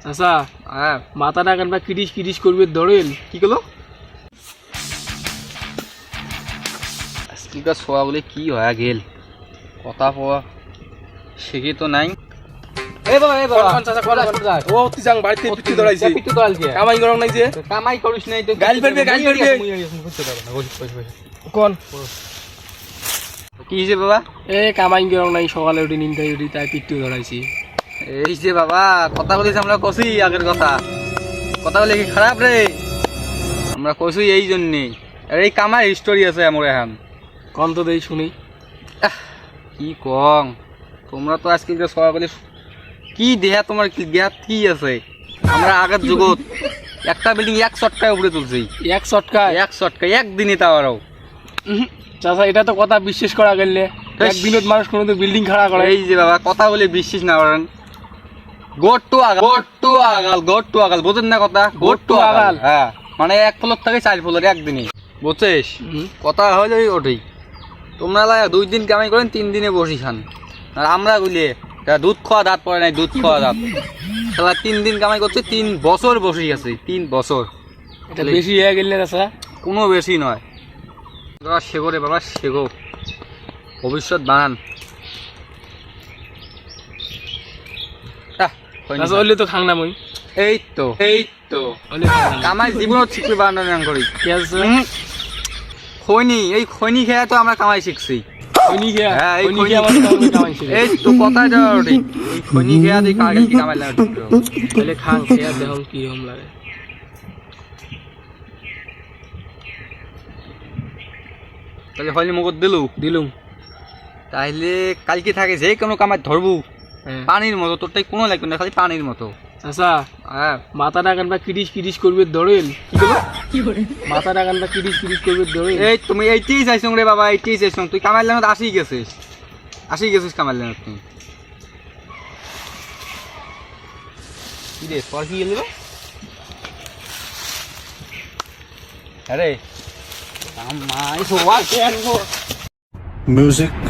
চাচা মাথাটা কেন কিরিশ কিরিশ করবে ধরেন কি করলো আজকালকার ছোয়া বলে কি হয়ে গেল কথা পাওয়া শেখে তো নাই কামাই গরম নাই যে কামাই করিস নাই তো গাল ফেলবে কোন কি হয়েছে বাবা কামাই গেল নাই সকালে উঠে নিন্দা উঠি তাই পিট্টু ধরাইছি এই যে বাবা কথা বলিস আমরা কষি আগের কথা কথা বলে কি খারাপ রে আমরা কষি এই জন্যে আর এই কামাই হিস্টোরি আছে আমার এখন কন তো দেই শুনি কি কম তোমরা তো আজকালকার সকালে কি দেহা তোমার কি দেহা কি আছে আমরা আগের যুগত একটা বিল্ডিং 1 শটকায় উপরে তুলছি 1 শটকায় একদিনে তাও আরও চাচা এটা তো কথা বিশ্বাস করা গেলে একদিনত মানুষ কোনো তো বিল্ডিং খাড়া করে এই যে বাবা কথা বলে বিশ্বাস না করেন গোট টু আগাল বোঝেন না কথা গোট টু আগাল হ্যাঁ মানে 1 ফ্লোর থেকে 4 ফ্লোর একদিনে বুঝছিস কথা হলো ওটাই তোমরা 2 দিন কামাই করেন 3 দিনে বসি খান আর আমরা গুলিয়ে দুধ খাওয়া দাঁত পড়ে নাই দুধ খাওয়া দাঁত তাহলে 3 দিন কামাই করছে 3 বছর বসে আছে 3 বছর এটা বেশি হয়ে গেলে চাচা কোনো বেশি নয় বাবা শেখো রে বাবা শেখো ভবিষ্যৎ বানান হলে তো খাং না মই এই তো কামাই জীবনত শিখতে বানান করি খৈনি খেয়ে তো আমরা কামাই শিখছি এই তো কথা খৈনি খেয়া দিই কামাই লাগে খাং খেয়া দেখুন কি রকম লাগে তাহলে হয়নি মুখ দিলুম তাইলে কালকে থাকে যে কোনো কামাই ধরবো পানির মতো তোরটাই কোনো লাগবে না খালি পানির মতো আচ্ছা মাথাটা কেন কিরিশ কিরিশ করবে ধরেন কি করে মাথাটা কেন কিরিশ কিরিশ করবে ধরেন এই তুমি এইটাই চাইছো রে বাবা এইটাই চাইছো তুই কামাই লাইনত আসি গেছিস কামাই লাইনত তুই কি রে তোর কি গেল আরে মাই সবাই Music